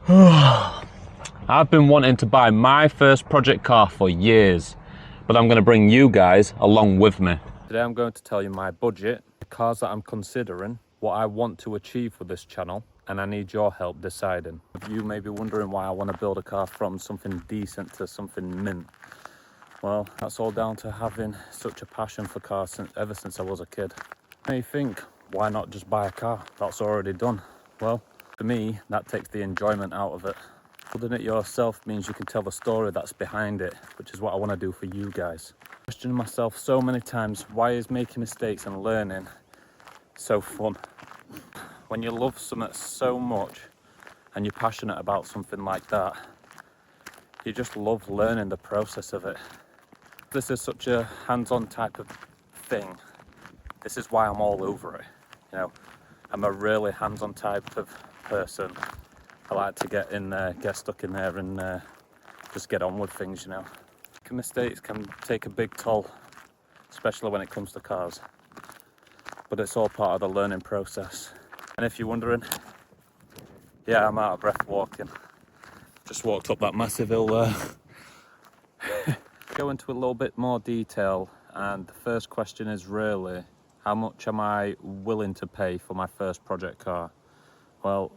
I've been wanting to buy my first project car for years, but I'm going to bring you guys along with me. Today I'm going to tell you my budget, the cars that I'm considering, what I want to achieve with this channel, and I need your help deciding. You may be wondering why I want to build a car from something decent to something mint. Well, that's all down to having such a passion for cars ever since I was a kid. You may think, why not just buy a car? That's already done. Well, for me, that takes the enjoyment out of it. Building it yourself means you can tell the story that's behind it, which is what I want to do for you guys. Questioning myself so many times, why is making mistakes and learning so fun? When you love something so much and you're passionate about something like that, you just love learning the process of it. This is such a hands-on type of thing. This is why I'm all over it. You know, I'm a really hands-on type of person. I like to get in there, get stuck in there and just get on with things, you know. Making mistakes can take a big toll, especially when it comes to cars. But it's all part of the learning process. And if you're wondering, yeah, I'm out of breath walking. Just walked up that massive hill there. Go into a little bit more detail, and the first question is really, how much am I willing to pay for my first project car? Well,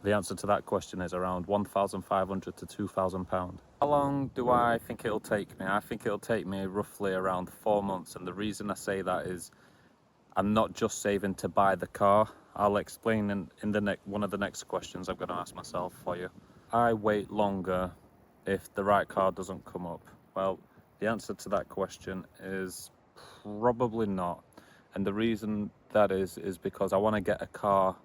the answer to that question is around £1,500 to £2,000. How long do I think it'll take me? I think it'll take me roughly around 4 months, and the reason I say that is I'm not just saving to buy the car. I'll explain in one of the next questions I'm going to ask myself for you. I wait longer if the right car doesn't come up. Well, the answer to that question is probably not. And the reason that is because I want to get a car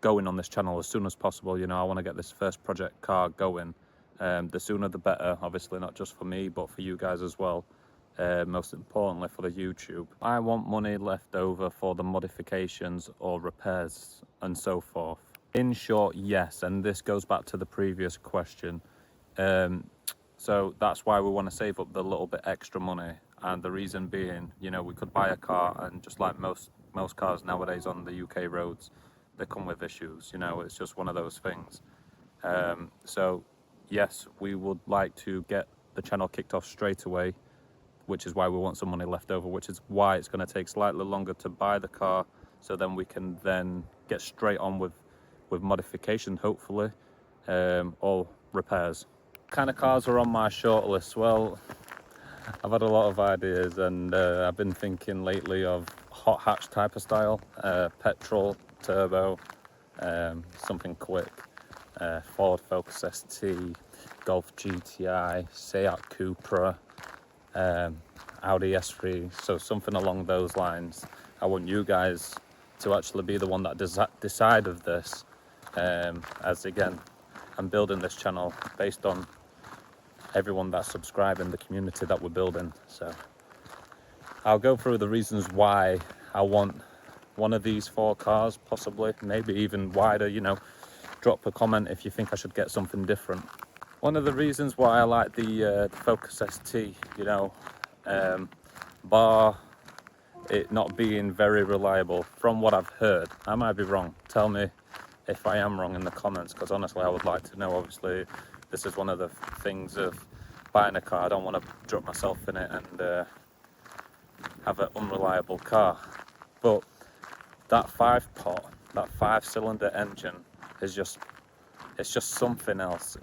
going on this channel as soon as possible. You know, I want to get this first project car going. The sooner the better, obviously not just for me, but for you guys as well. Most importantly for the YouTube. I want money left over for the modifications or repairs and so forth. In short, yes, and this goes back to the previous question. So that's why we want to save up the little bit extra money, and the reason being, you know, we could buy a car and just like most cars nowadays on the UK roads, they come with issues, you know, it's just one of those things. So yes, we would like to get the channel kicked off straight away, which is why we want some money left over, which is why it's going to take slightly longer to buy the car, so then we can then get straight on with modification, hopefully, or repairs. What kind of cars are on my shortlist? Well, I've had a lot of ideas, and I've been thinking lately of hot hatch type of style, petrol, turbo, something quick, Ford Focus ST, Golf GTI, Seat Cupra, Audi S3, so something along those lines. I want you guys to actually be the one that decide of this, as again, I'm building this channel based on everyone that's subscribing, the community that we're building. So I'll go through the reasons why I want one of these 4 cars, possibly, maybe even wider. You know, drop a comment if you think I should get something different. One of the reasons why I like the Focus ST, you know, bar it not being very reliable, from what I've heard. I might be wrong. Tell me if I am wrong in the comments, because honestly I would like to know. Obviously this is one of the things of buying a car. I don't want to drop myself in it and have an unreliable car. But that 5-pot, that 5-cylinder engine is just, it's just something else.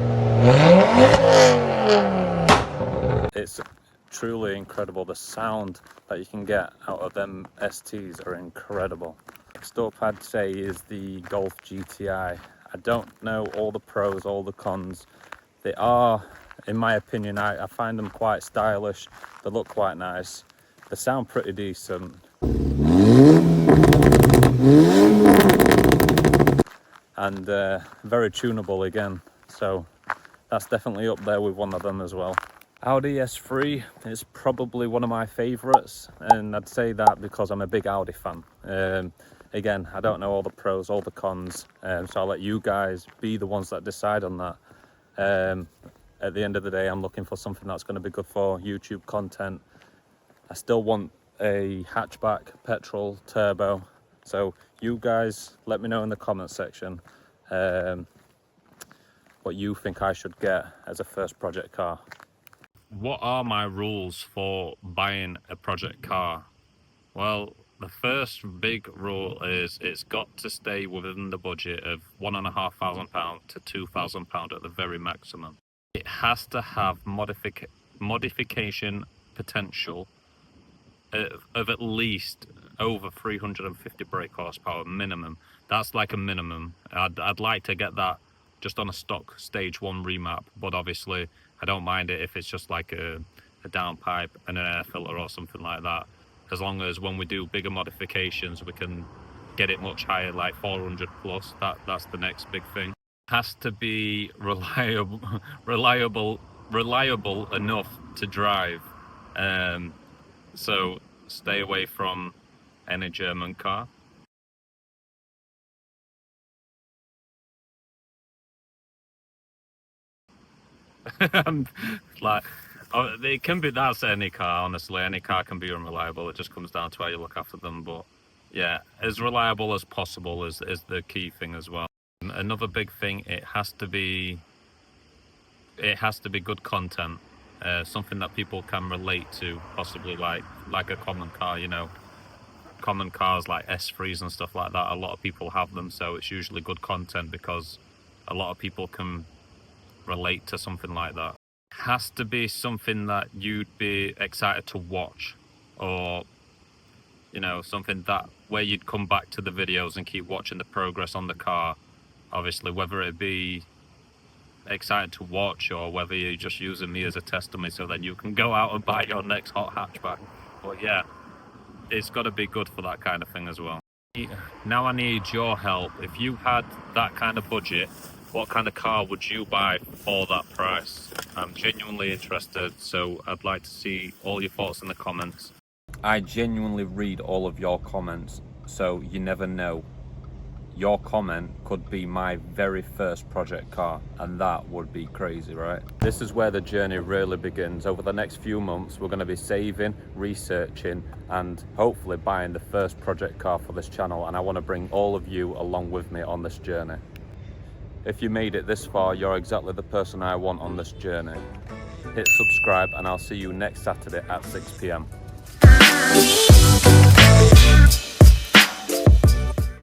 It's truly incredible. The sound that you can get out of them STs are incredible. Next up, I'd say, is the Golf GTI. I don't know all the pros, all the cons. They are, in my opinion, I find them quite stylish. They look quite nice. They sound pretty decent. And very tunable again. So that's definitely up there with one of them as well. Audi S3 is probably one of my favourites, and I'd say that because I'm a big Audi fan. Again, I don't know all the pros, all the cons, so I'll let you guys be the ones that decide on that. At the end of the day, I'm looking for something that's going to be good for YouTube content. I still want a hatchback, petrol, turbo. So you guys let me know in the comment section what you think I should get as a first project car. What are my rules for buying a project car? Well, the first big rule is it's got to stay within the budget of £1,500 to £2,000 at the very maximum. It has to have modification potential of at least over 350 brake horsepower minimum. That's like a minimum. I'd like to get that just on a stock stage 1 remap, but obviously I don't mind it if it's just like a downpipe and an air filter or something like that, as long as when we do bigger modifications we can get it much higher, like 400 plus. That's the next big thing. Has to be reliable enough to drive. So stay away from any German car. Like, it can be, that's any car, honestly. Any car can be unreliable. It just comes down to how you look after them. But yeah, as reliable as possible is the key thing as well. Another big thing, it has to be good content. Something that people can relate to, possibly like a common car, you know. Common cars like S3s and stuff like that, a lot of people have them, so it's usually good content because a lot of people can relate to something like that. Has to be something that you'd be excited to watch, or you know, something that where you'd come back to the videos and keep watching the progress on the car. Obviously, whether it be excited to watch or whether you're just using me as a test dummy so that you can go out and buy your next hot hatchback. But yeah, it's got to be good for that kind of thing as well. Now I need your help. If you had that kind of budget, what kind of car would you buy for that price? I'm genuinely interested, so I'd like to see all your thoughts in the comments. I genuinely read all of your comments, so you never know. Your comment could be my very first project car, and that would be crazy, right? This is where the journey really begins. Over the next few months, we're going to be saving, researching, and hopefully buying the first project car for this channel, and I want to bring all of you along with me on this journey. If you made it this far, you're exactly the person I want on this journey. Hit subscribe, and I'll see you next Saturday at 6 PM.